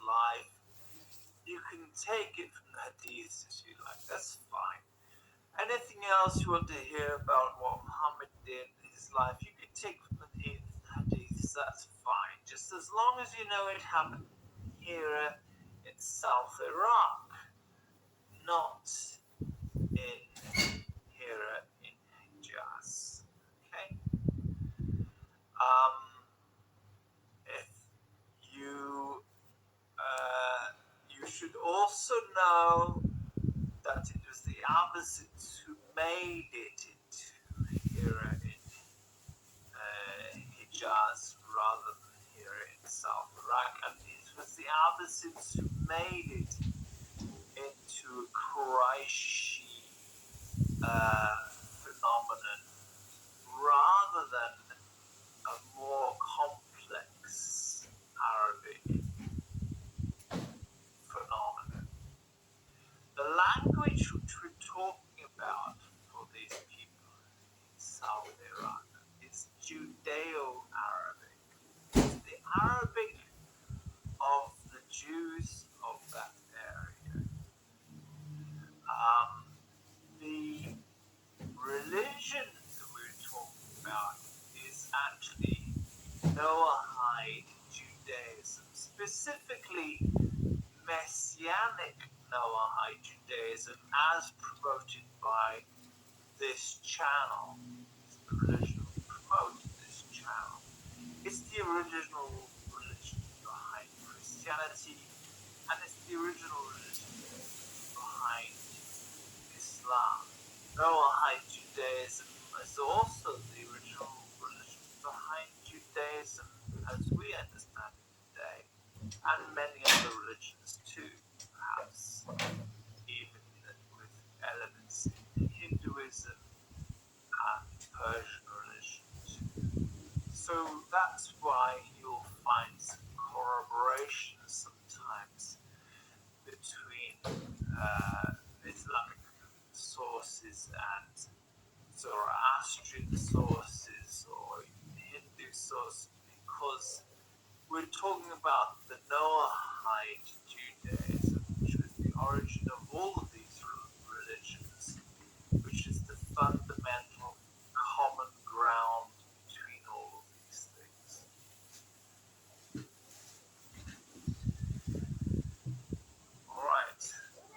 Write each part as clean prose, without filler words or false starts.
life. You can take it from the hadiths as you like, that's fine. Anything else you want to hear about what Muhammad did in his life, you can take from the hadiths, that's fine. Just as long as you know it happened here in South Iraq, not in here in Hijaz. Okay? If you you should also know that it was the Abbasids who made it into here in Hijaz rather than here in South Iraq, and it was the Abbasids who made it into a Qurayshi phenomenon rather than a more complex Arabic phenomenon. The language which we're talking about for these people in South Iraq is Judeo-Arabic. It's the Arabic of the Jews of that area. The religion that we're talking about is actually Noahide Judaism, specifically Messianic Noahide Judaism as promoted by this channel. It's the religion we promote this channel. It's the original religion behind Christianity, and it's the original religion behind Islam. Noahide Judaism is also the original religion behind Judaism as we understand it today, and many other religions too, perhaps even with elements in Hinduism and Persian religion too. So that's why you'll find some corroboration sometimes between Islamic sources and Zoroastrian sources or Hindu sources, because we're talking about the Noahide Judaism, which was the origin of all of these religions, which is the fundamental common ground between all of these things. Alright,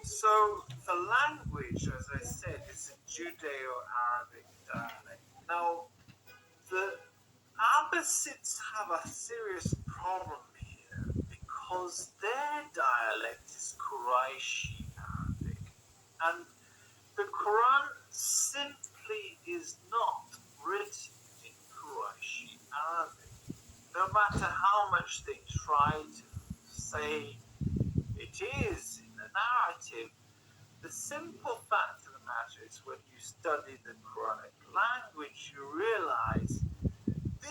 so the language, as I said, is a Judeo-Arabic dialect. Now, the Abbasids have a serious problem here because their dialect is Qurayshi Arabic, and the Quran simply is not written in Qurayshi Arabic. No matter how much they try to say it is in the narrative, the simple fact of the matter is when you study the Quranic language, you realize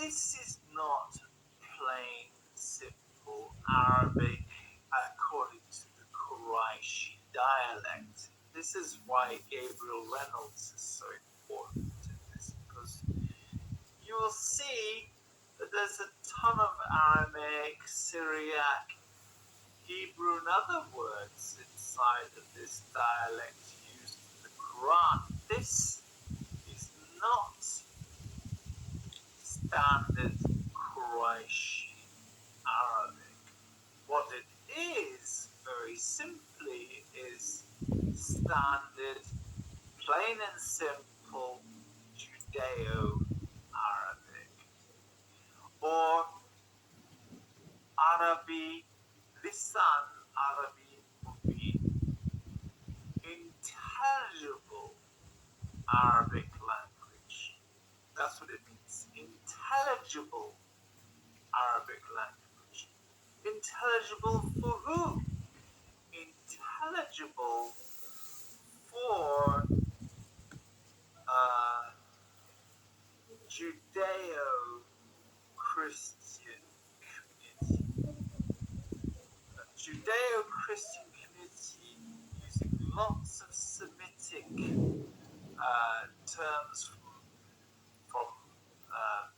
this is not plain, simple Arabic according to the Qurayshi dialect. This is why Gabriel Reynolds is so important in this, because you will see that there's a ton of Aramaic, Syriac, Hebrew, and other words inside of this dialect used in the Quran. This is not standard Qurayshi Arabic. What it is, very simply, is standard, plain and simple Judeo-Arabic, or Arabi, Lisan Arabi Mubin, intelligible Arabic language. That's what it means. Intelligible Arabic language. Intelligible for who? Intelligible for Judeo-Christian community. A Judeo-Christian community using lots of Semitic terms from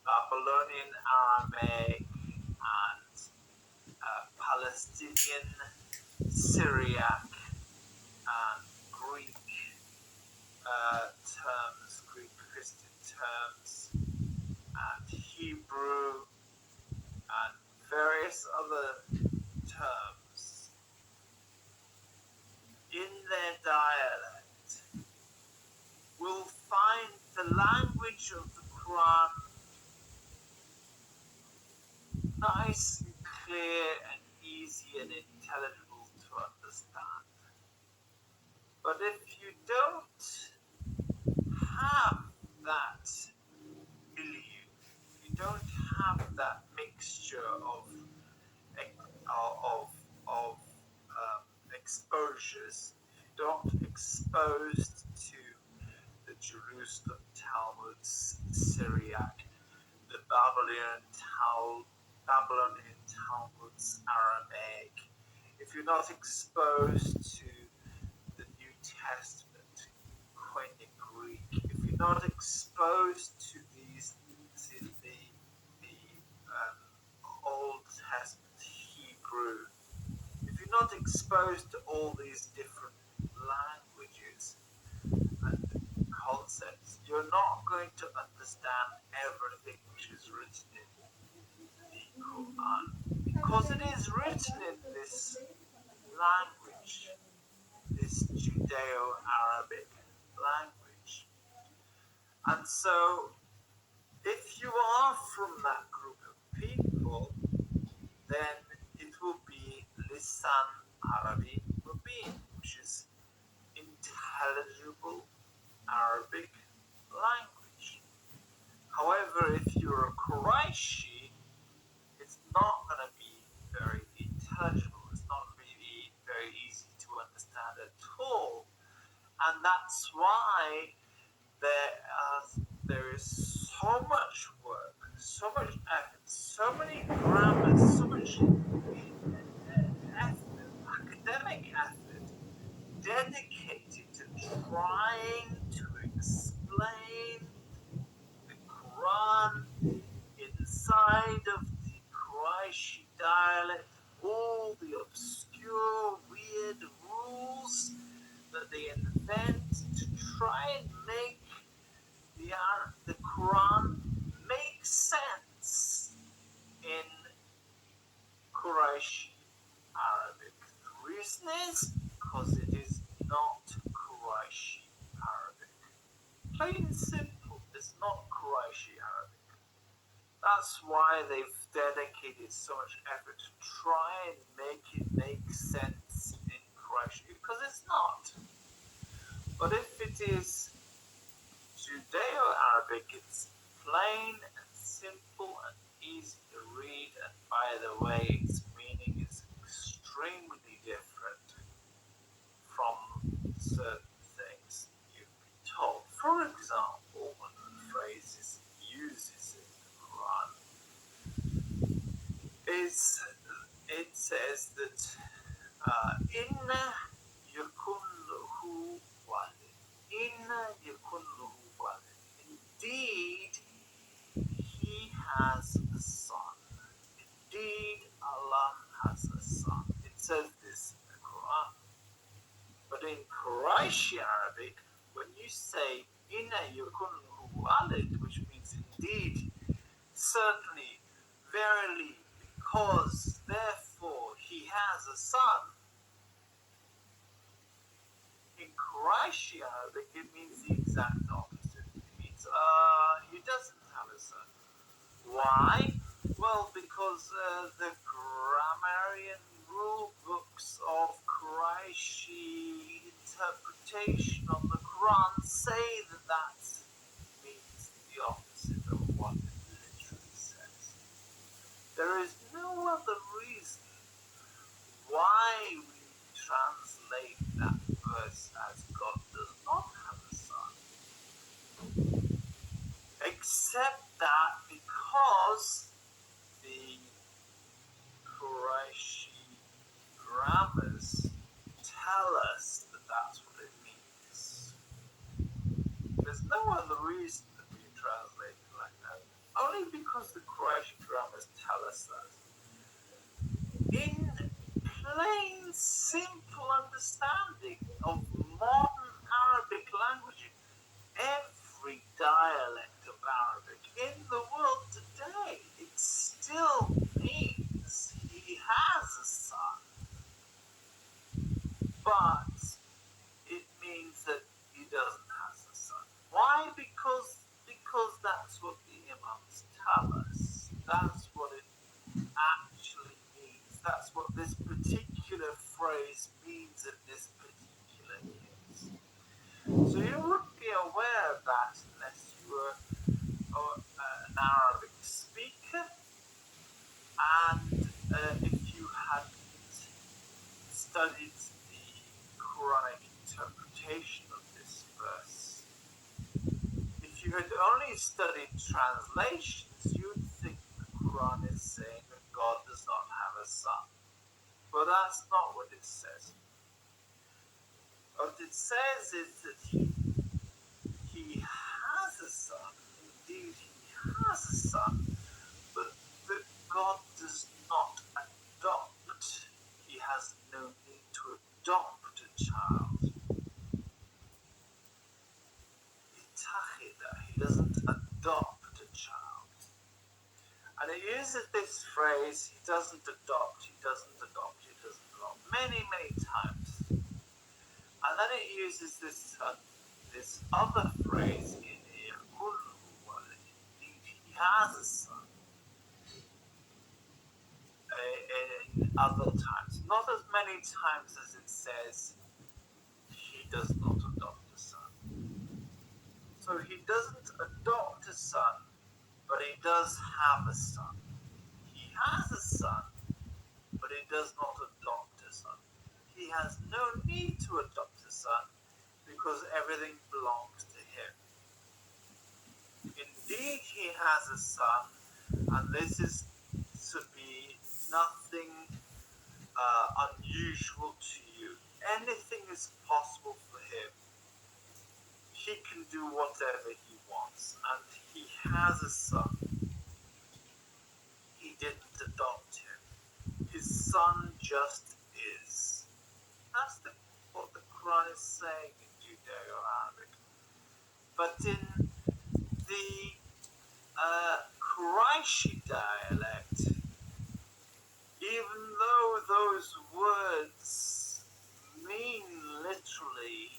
Babylonian Aramaic and Palestinian, Syriac, and Greek terms, Greek Christian terms, and Hebrew, and various other terms in their dialect, will find the language of the Quran nice and clear and easy and intelligible to understand. But if you don't have that milieu, you don't have that mixture of exposures, if you're not exposed to the Jerusalem Talmud's Syriac, the Babylonian Talmud's Aramaic, if you're not exposed to the New Testament Koine Greek, if you're not exposed to the Old Testament Hebrew, if you're not exposed to all these different languages and concepts, you're not going to understand everything which is written in the Quran, because it is written in this language, this Judeo-Arabic language. And so, if you are from that group of people, then it will be Lisan Arabi Mubin, which is intelligible Arabic language. However, if you're a Quraishi, it's not going to be very intelligible. It's not really very easy to understand at all. And that's why there is so much work, so much effort, so many grammars, so much academic effort dedicated to trying to explain the Quran inside of the Quraishi dialect, all the obscure, weird rules that they invent to try and make the Quran make sense in Quraishi Arabic. The reason is because it is not Quraishi Arabic. Plain and simple, it's not Quraishi Arabic. That's why they've dedicated so much effort to try and make it make sense in Quraishi, because it's not. But if it is Judeo-Arabic, it's plain and simple and easy to read, and by the way, its meaning is extremely different from certain things you've been told. For example, one of the phrases it uses in the Quran is, it says that Inna yakun lahu walid. Inna yakun lahu walid. Indeed, he has a son. Indeed, Allah has a son. It says this in the Quran. But in Quraishi Arabic, when you say Inna yakun lahu walid, which means indeed, certainly, verily, because, therefore, he has a son, in Quraishi Arabic, it means the exact opposite. It means he doesn't have a son. Why? Well, because the grammarian rule books of Quraishi interpretation of the Quran say that means the opposite of what it literally says. There is no other reason why we translate that verse as God does not have a son, except that because the Quraishi grammars tell us that that's what it means. There's no other reason that we translate it like that, only because the Quraishi grammars tell us that. In plain, simple understanding of modern Arabic language. Every dialect of Arabic in the world today, it still means he has a son, but it means that he doesn't have a son. Why? Because that's what the imams tell us. That's what it actually means. That's what this particular phrase means in this particular case. So you wouldn't be aware of that unless you were an Arabic speaker, and if you hadn't studied the Quranic interpretation of this verse. If you had only studied translations, you'd think the Quran is saying that God does not have a son. But that's not what it says. What it says is that he has a son. Indeed, he has a son, but that God does not adopt. He has no need to adopt a child. He doesn't adopt a child. And it uses this phrase, he doesn't adopt, many, many times. And then it uses this other phrase in here, he has a son. In other times. Not as many times as it says he does not adopt a son. So he doesn't adopt a son, but he does have a son. He has a son, but he does not adopt a son. He has no need to adopt a son because everything belongs to him. Indeed, he has a son, and this is to be nothing unusual to you. Anything is possible for him. He can do whatever he wants, and he has a son. He didn't adopt him. His son just is. That's what the Quran is saying in Judeo-Arabic. But in the Quraishi dialect, even though those words mean literally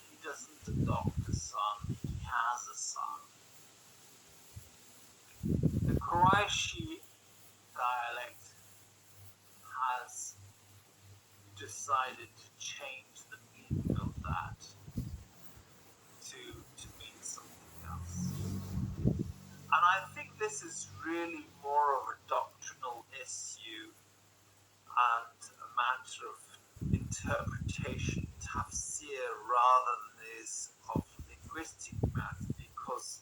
he doesn't adopt a son, he has a son, the Quraishi dialect has decided to change the meaning of that to mean something else. And I think this is really more of a doctrinal issue and a matter of interpretation, tafsir, rather than it is of linguistic matter, because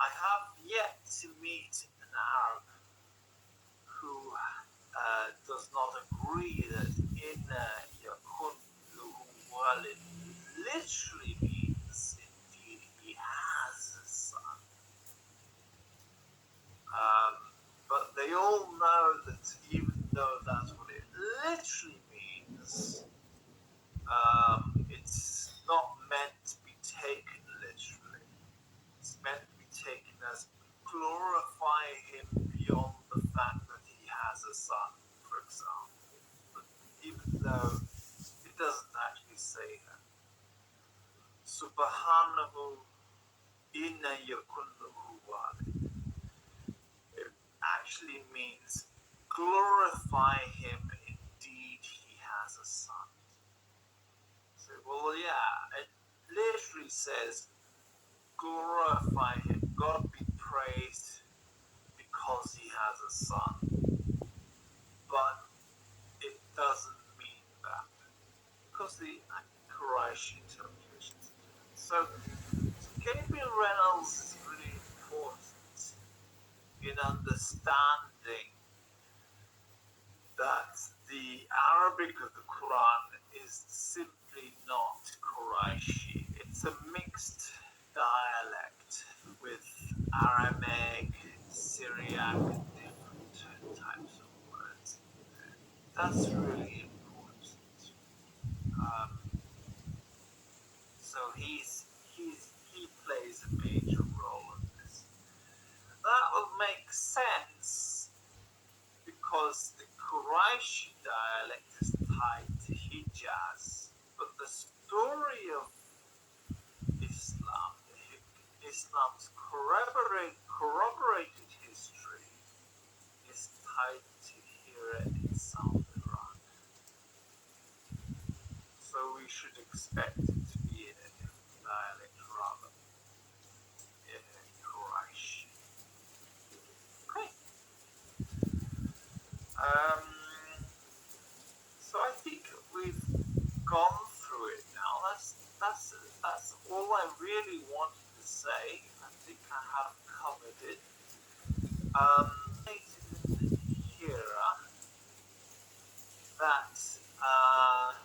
I have yet to meet an Arab who does not agree that inna yakun walid literally means indeed he has a son. But they all know that even though that's what it literally means, it's not meant to be taken literally. It's meant to be taken as glorify him beyond the fact that he has a son, for example. But even though it doesn't actually say that. Subhanahu inna yakunnahu walid. It actually means glorify him, indeed he has a son. So, well, yeah, it literally says glorify him, God be praised because he has a son. But it doesn't mean that, because the Quraysh interpretations. So Gabriel Reynolds is really important in understanding that the Arabic of the Quran is simply not Qurayshi. It's a mixed dialect with Aramaic, Syriac, and different types of words. That's really important. the Qurayshi dialect is tied to Hijaz, but the story of Islam, Islam's corroborated history, is tied to Hira in South Iraq. So we should expect it to be in a different dialect rather in Quraysh. Okay. So I think we've gone through it now. That's all I really wanted to say. I think I have covered it. Here that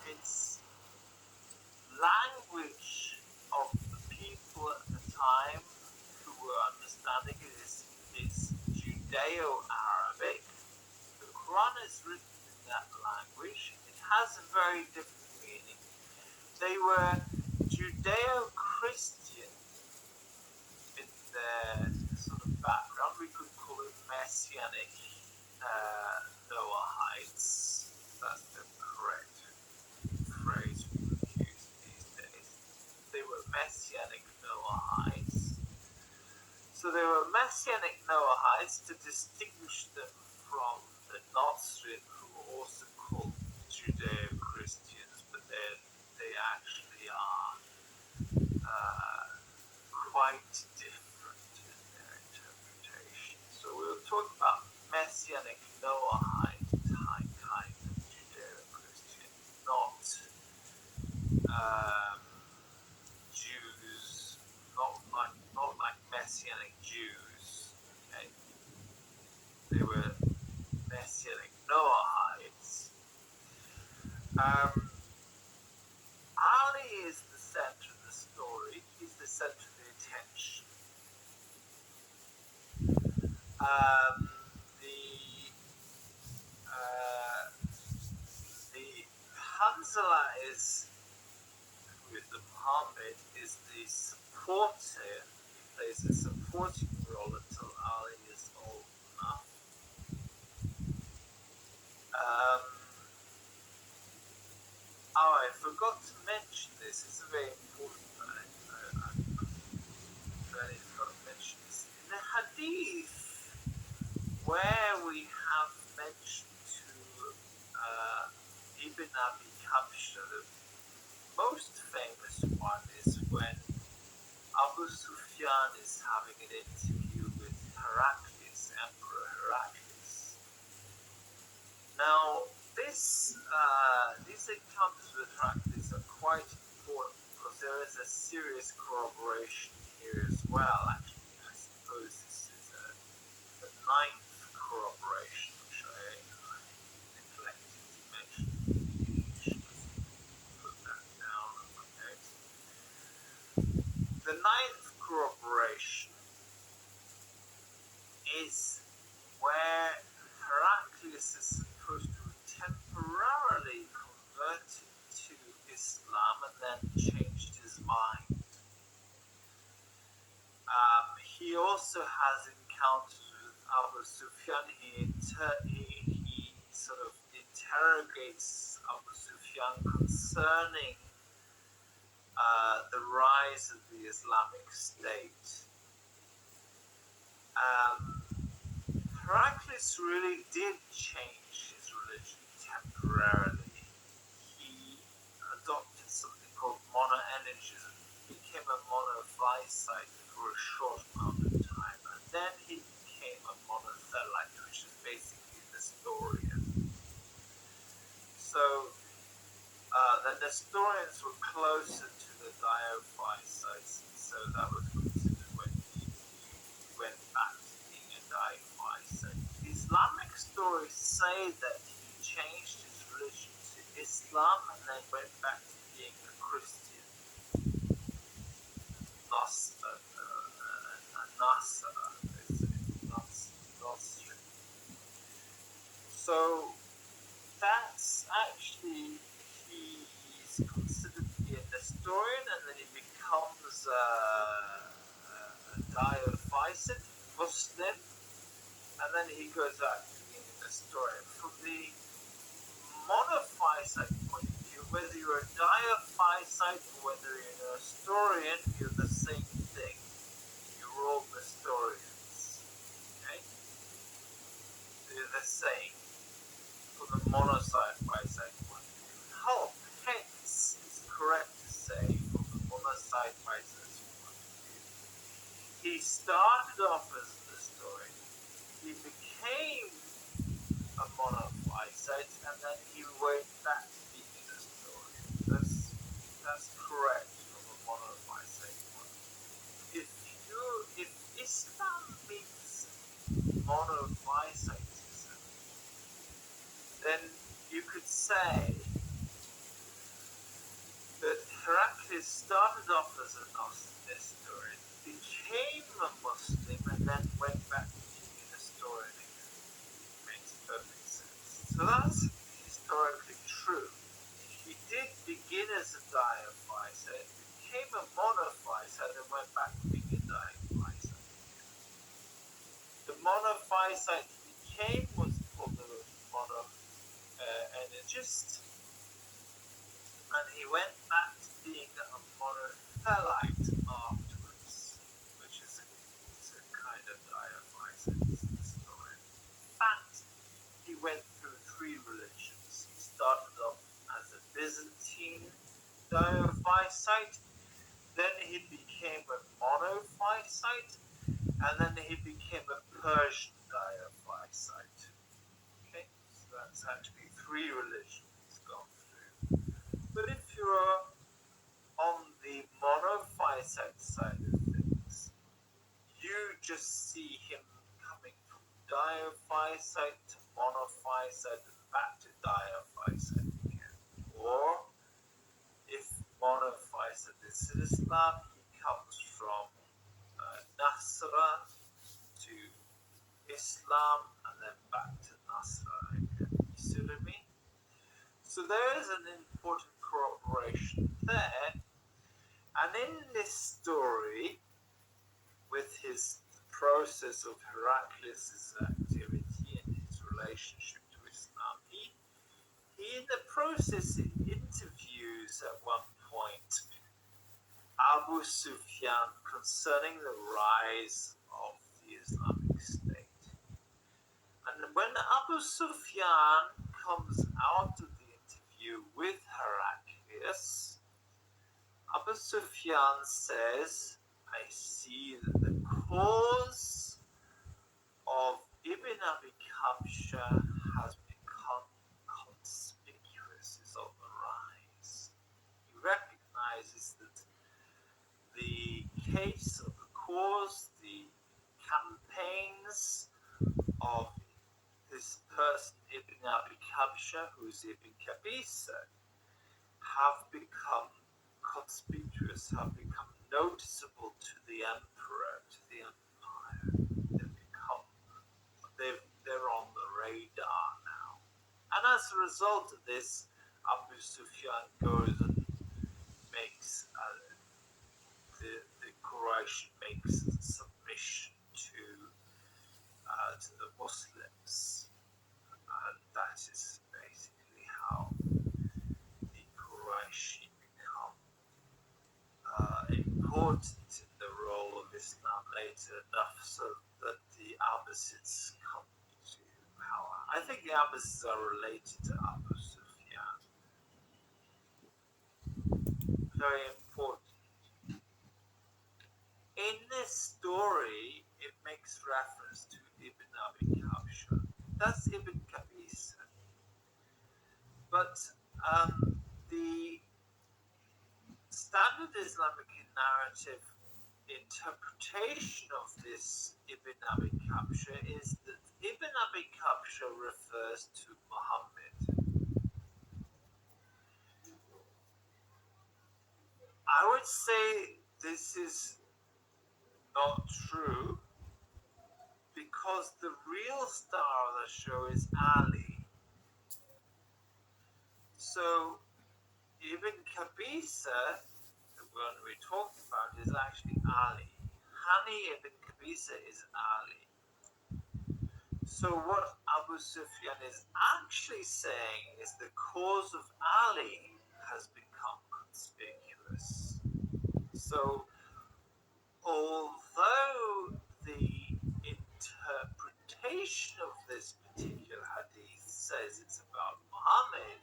it's language of the people at the time who were understanding it is Judeo-Arabic. The Quran is written in that language. It has a very different meaning. They were Judeo-Christian in their sort of background. We could call it Messianic Noahites. That's the correct phrase we would use these days. They were Messianic Noahites. So they were Messianic Noahites to distinguish them from the Nasrid, who were also called Judeo-Christians, but they actually are quite different in their interpretation. So we'll talk about Messianic Noahide kind of Judeo-Christian, not Jews, not like Messianic Jews. Okay, they were Messianic Noahides. Ali is the center of the story. He's the center of the attention. The Hanzala is, with the Muhammad, is the supporter. He plays a supporting role until Ali is old enough. I forgot to mention this. It's a very important thing. I really forgot to mention this. In the Hadith, where we have mentioned to Ibn Abi Kabsha, the most famous one is when Abu Sufyan is having an interview with Heraclius, Emperor Heraclius. Now, these encounters with Heraclius are quite important because there is a serious corroboration here as well. Actually, I suppose this is the ninth corroboration, which I neglected to mention. Put that down on my notes. The ninth corroboration is where Heraclius is supposed to temporarily converted to Islam and then changed his mind. He also has encounters with Abu Sufyan. He sort of interrogates Abu Sufyan concerning the rise of the Islamic State. Heraclius really did change his religion temporarily. He adopted something called monoenergism. He became a monophysite for a short amount of time, and then he became a monothelite, which is basically the Nestorian. So the Nestorians were closer to the Diophysites, and so that was considered when he went back to being a Diophysite. The Islamic stories say that he changed his religion to Islam and then went back to being a Christian. So that's actually, he's considered to be a Nestorian, and then he becomes a Diophysite Muslim, and then he goes out to being a story. From the monophysite point of view, whether you're a diaphysite or whether you're a Nestorian, you're the same thing. You're all Nestorians. Okay? They're the same from the monophysite point of view. Hence, it's correct to say from the monophysite point of view. He started off as a Nestorian. He became a monophysite, and then he went back to being a Nestorian. That's correct from a monophysite point. If Islam means monophysitism, then you could say that Heraclius started off as a Nestorian, became a Muslim, and then went back to being a Nestorian again. Makes perfect sense. So that's historically true. He did begin as a diaphysite, became a monophysite, and went back to being a diaphysite. The monophysite he became was called the monoenergist, and he went back to being a monothelite afterwards, which is a kind of diaphysite story. In fact, he went through 3 religions. He started off as a Byzantine diaphysite, then he became a monophysite, and then he became a Persian diaphysite. Okay, so that's actually 3 religions he's gone through. But if you're on the monophysite side of things, you just see him coming from diaphysite to monophysite and back to diaphysite again. Or if monophysite is Islam, he comes from Nasra to Islam and then back to Nasra again. You see what I mean? So there is an important corroboration there. And in this story, with his process of Heraclius' activity and his relationship to Islam, he in the process interviews at one point Abu Sufyan concerning the rise of the Islamic State. And when Abu Sufyan comes out of the interview with Heraclius, Abu Sufyan says, I see that the cause of Ibn Abi Kabsha has become conspicuous, is on the rise. He recognizes that the case of the cause, the campaigns of this person, Ibn Abi Kabsha, who's Ibn Kabisa, have become conspicuous, have become noticeable to the emperor, to the empire. They're on the radar now. And as a result of this, Abu Sufyan goes and makes the Quraysh makes a submission to the Muslims, and that is basically how the Quraysh become important in the role of Islam later enough so that the Abbasids come to power. I think the Abbasids are related to Abu Sufyan. Very important. In this story, it makes reference to Ibn Abi Kabsha. That's Ibn Kabisa. But the standard Islamic narrative interpretation of this Ibn Abi Kabsha is that Ibn Abi Kabsha refers to Muhammad. I would say this is not true because the real star of the show is Ali. So Ibn Kabisa, the one we're talking about, is actually Ali. Hani Ibn Kabisa is Ali. So what Abu Sufyan is actually saying is the cause of Ali has become conspicuous. So although the interpretation of this particular hadith says it's about Muhammad,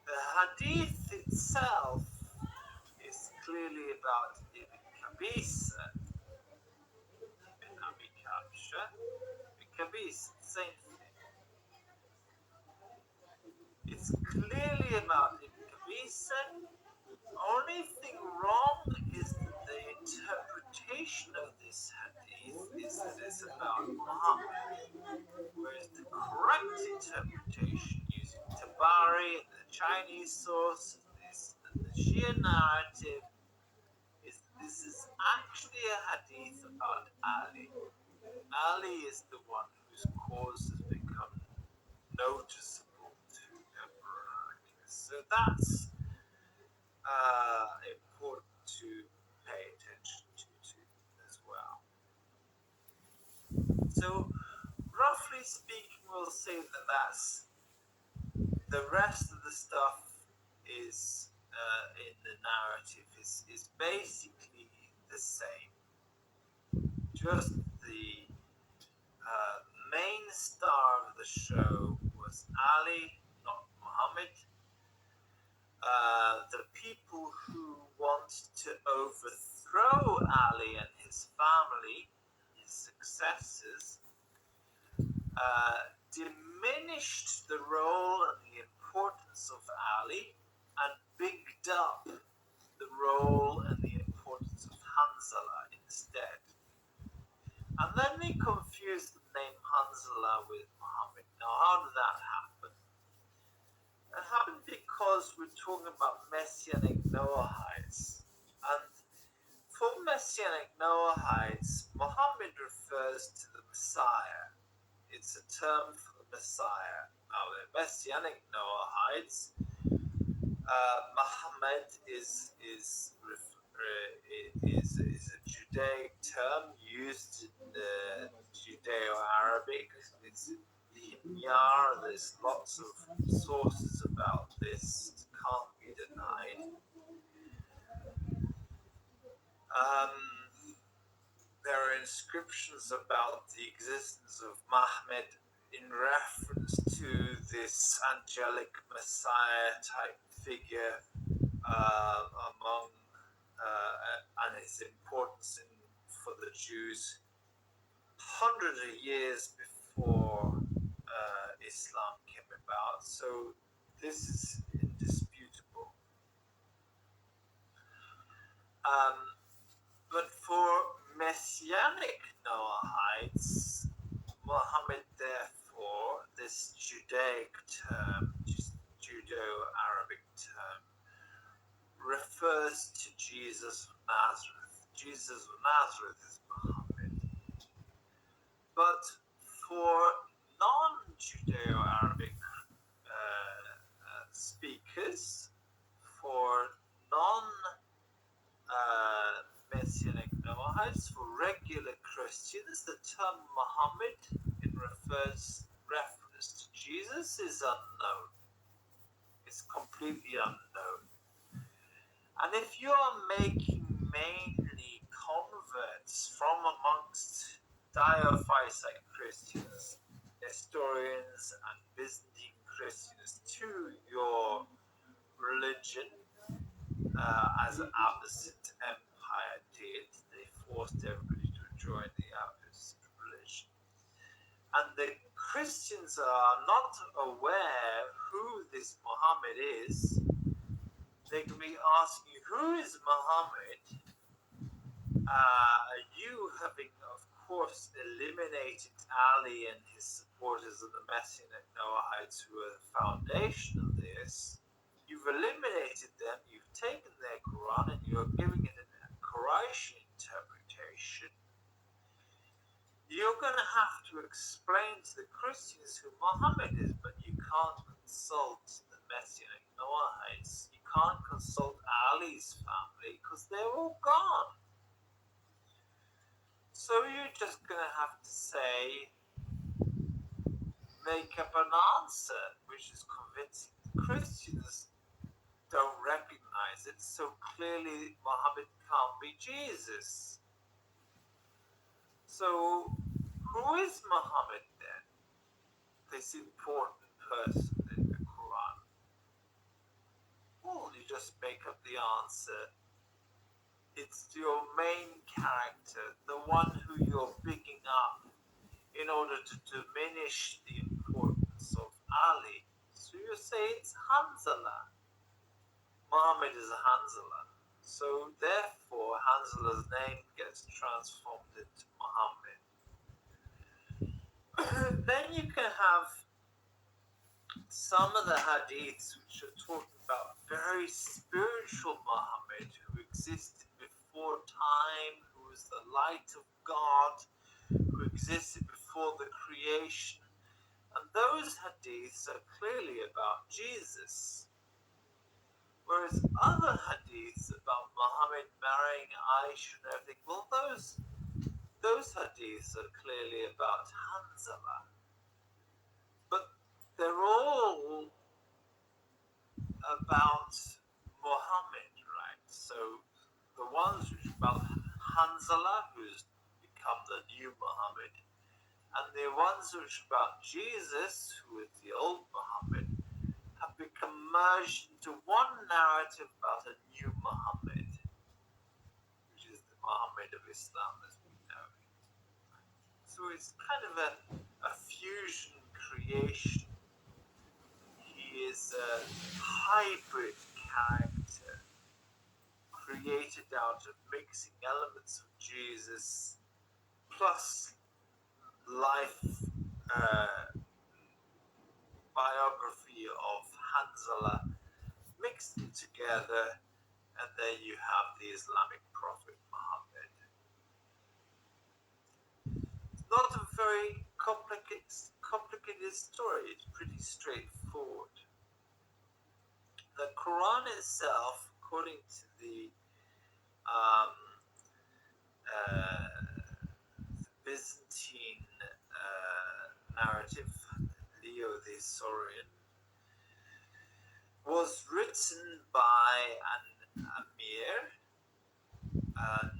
the hadith itself is clearly about Ibn Qabisa, Ibn Abi Kabsha, Ibn Qabisa, same thing. It's clearly about Ibn Qabisa. Only thing wrong is that the interpretation of this hadith is that it's about Muhammad, whereas the correct interpretation using Tabari and the Chinese source and the Shia narrative is this is actually a hadith about Ali. Ali is the one whose cause has become noticeable to Emperor Heraclius. So that's important to pay attention to as well. So, roughly speaking, we'll say that that's the rest of the stuff is in the narrative is basically the same. Just the main star of the show was Ali, not Muhammad. The people who want to overthrow Ali and his family, his successors, diminished the role and the importance of Ali and bigged up the role and the importance of Hanzala instead. And then they confused the name Hanzala with Muhammad. Now, how did that happen? It happened because we're talking about Messianic Noahides. And for Messianic Noahides, Muhammad refers to the Messiah. It's a term for the Messiah. Now, the Messianic Noahides, Muhammad is a Judaic term used in Judeo-Arabic. It's Himyar. There's lots of sources about this. It can't be denied. There are inscriptions about the existence of Muhammad in reference to this angelic Messiah type figure among and its importance for the Jews hundreds of years before Islam came about. So this is indisputable. But for Messianic Noahides, Muhammad, therefore, this Judaic term, Judeo-Arabic term, refers to Jesus of Nazareth. Jesus of Nazareth is Muhammad. But for non-Judeo-Arabic speakers, for non-Messianic Noahides, for regular Christians, the term Muhammad in reference to Jesus is unknown. It's completely unknown. And if you are making mainly converts from amongst Diophysite Christians, Nestorians, and Byzantine Christians to your religion, as the Abbasid Empire did, they forced everybody to join the Abbasid religion. And the Christians are not aware who this Muhammad is. They can be asking you, who is Muhammad? You having, of course, eliminated Ali and his supporters of the Messianic Noahides, who are the foundation of this, you've eliminated them, you've taken their Quran, and you're giving it a Qurayshi interpretation. You're going to have to explain to the Christians who Muhammad is, but you can't consult the Messianic Noahides. You can't consult Ali's family because they're all gone. So you're just going to have to say, make up an answer which is convincing. Christians don't recognize it, so clearly Muhammad can't be Jesus. So, who is Muhammad then? This important person in the Quran? Well, you just make up the answer. It's your main character, the one who you're picking up in order to diminish the importance of Ali. So you say it's Hanzala. Muhammad is Hanzala. So therefore, Hanzala's name gets transformed into Muhammad. Then you can have some of the hadiths which are talking about very spiritual Muhammad who existed before time, who was the light of God, who existed before the creation. And those hadiths are clearly about Jesus. Whereas other hadiths about Muhammad marrying Aisha and everything, well, those hadiths are clearly about Hanzala. But they're all about Muhammad, right? So the ones which are about Hanzala, who's become the new Muhammad, and the ones which are about Jesus, who is the old Muhammad, have become merged into one narrative about a new Muhammad, which is the Muhammad of Islam as we know it. So it's kind of a fusion creation. He is a hybrid character created out of mixing elements of Jesus plus life biography of Hanzala mixed them together, and then you have the Islamic prophet Muhammad. It's not a very complicated story, it's pretty straightforward. The Quran itself, according to the Byzantine narrative, Leo the Saurian, was written by an Amir